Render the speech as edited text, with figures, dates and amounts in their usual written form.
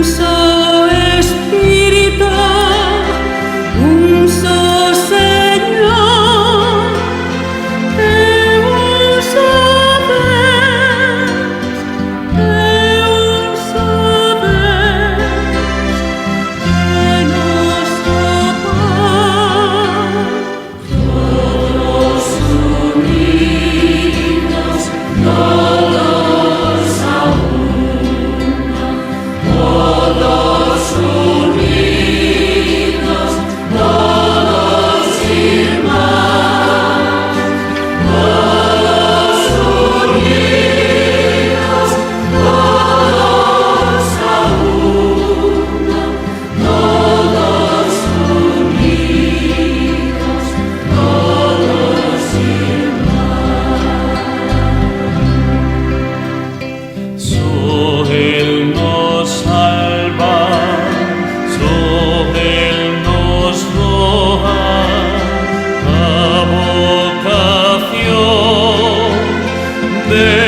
so Espíritu, un so Señor, un so Deus, que nos ama. Todos unidos, todos a una, todos unidos, todos irmãos, todos unidos, todos a una, todos unidos, todos irmãos. So Él nos salva, so Él nos roja la vocación de